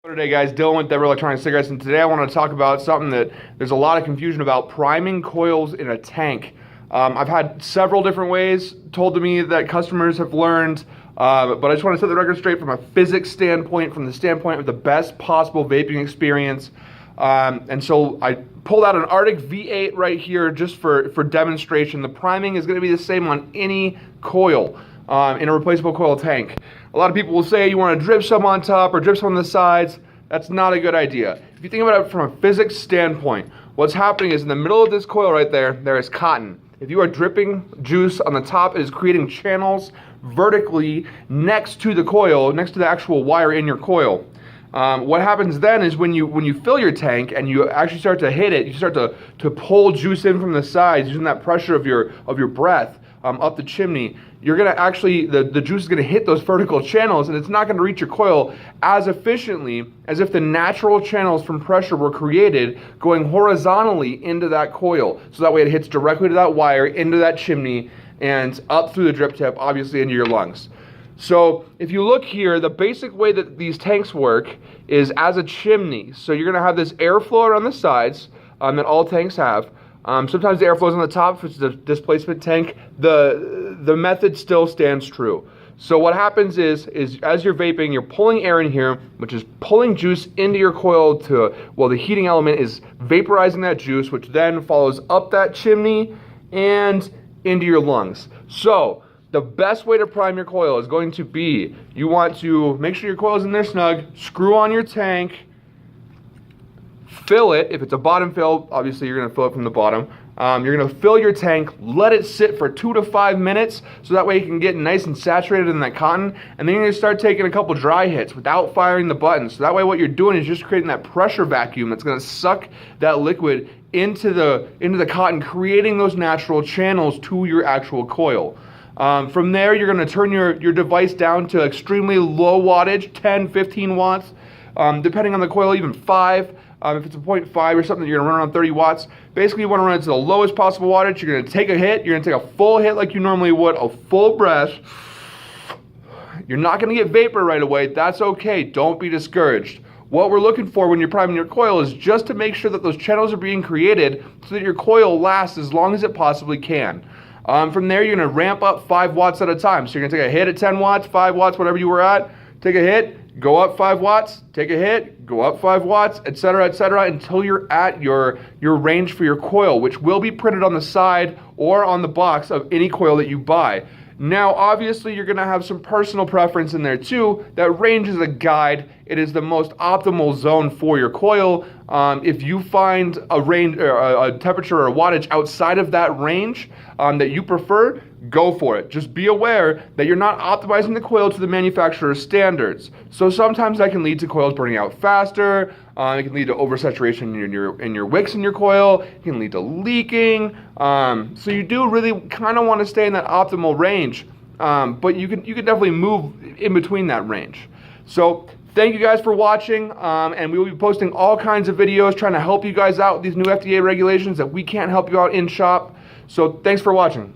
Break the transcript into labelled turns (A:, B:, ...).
A: Today guys, Dylan with Denver Electronic Cigarettes, and today I want to talk about something that there's a lot of confusion about: priming coils in a tank. I've had several different ways told to me that customers have learned, but I just want to set the record straight from a physics standpoint, from the standpoint of the best possible vaping experience. And so I pulled out an Arctic V8 right here just for demonstration. The priming is going to be the same on any coil in a replaceable coil tank. A lot of people will say you want to drip some on top or drip some on the sides. That's not a good idea. If you think about it from a physics standpoint, what's happening is in the middle of this coil right there, there is cotton. If you are dripping juice on the top, it is creating channels vertically next to the coil, next to the actual wire in your coil. What happens then is when you fill your tank and you actually start to hit it, you start to pull juice in from the sides using that pressure of your breath up the chimney. You're gonna actually, the juice is gonna hit those vertical channels, and it's not gonna reach your coil as efficiently as if the natural channels from pressure were created going horizontally into that coil. So that way it hits directly to that wire, into that chimney, and up through the drip tip, obviously into your lungs. So if you look here, the basic way that these tanks work is as a chimney. So you're gonna have this airflow around the sides that all tanks have. Sometimes the airflow is on the top if it's a displacement tank. The method still stands true. So what happens is as you're vaping, you're pulling air in here, which is pulling juice into your coil well, the heating element is vaporizing that juice, which then follows up that chimney and into your lungs. So the best way to prime your coil is going to be, you want to make sure your coil is in there snug, screw on your tank, fill it. If it's a bottom fill, obviously you're going to fill it from the bottom. You're going to fill your tank, let it sit for 2 to 5 minutes, so that way you can get nice and saturated in that cotton, and then you're going to start taking a couple dry hits without firing the button. So that way what you're doing is just creating that pressure vacuum that's going to suck that liquid into the cotton, creating those natural channels to your actual coil. From there, you're going to turn your device down to extremely low wattage, 10, 15 watts, depending on the coil, even 5. If it's a 0.5 or something, you're going to run around 30 watts. Basically, you want to run it to the lowest possible wattage. You're going to take a hit. You're going to take a full hit like you normally would, a full breath. You're not going to get vapor right away. That's okay. Don't be discouraged. What we're looking for when you're priming your coil is just to make sure that those channels are being created so that your coil lasts as long as it possibly can. From there, you're going to ramp up 5 watts at a time. So you're going to take a hit at 10 watts, 5 watts, whatever you were at. Take a hit, go up 5 watts, take a hit, go up 5 watts, etc., until you're at your range for your coil, which will be printed on the side or on the box of any coil that you buy. Now, obviously, you're going to have some personal preference in there too. That range is a guide. It is the most optimal zone for your coil. If you find a range, or a temperature or a wattage outside of that range that you prefer, go for it. Just be aware that you're not optimizing the coil to the manufacturer's standards. So sometimes that can lead to coils burning out faster. It can lead to oversaturation in your wicks in your coil. It can lead to leaking. So you do really kind of want to stay in that optimal range, but you can definitely move in between that range. So thank you guys for watching, and we will be posting all kinds of videos trying to help you guys out with these new FDA regulations that we can't help you out in shop. So thanks for watching.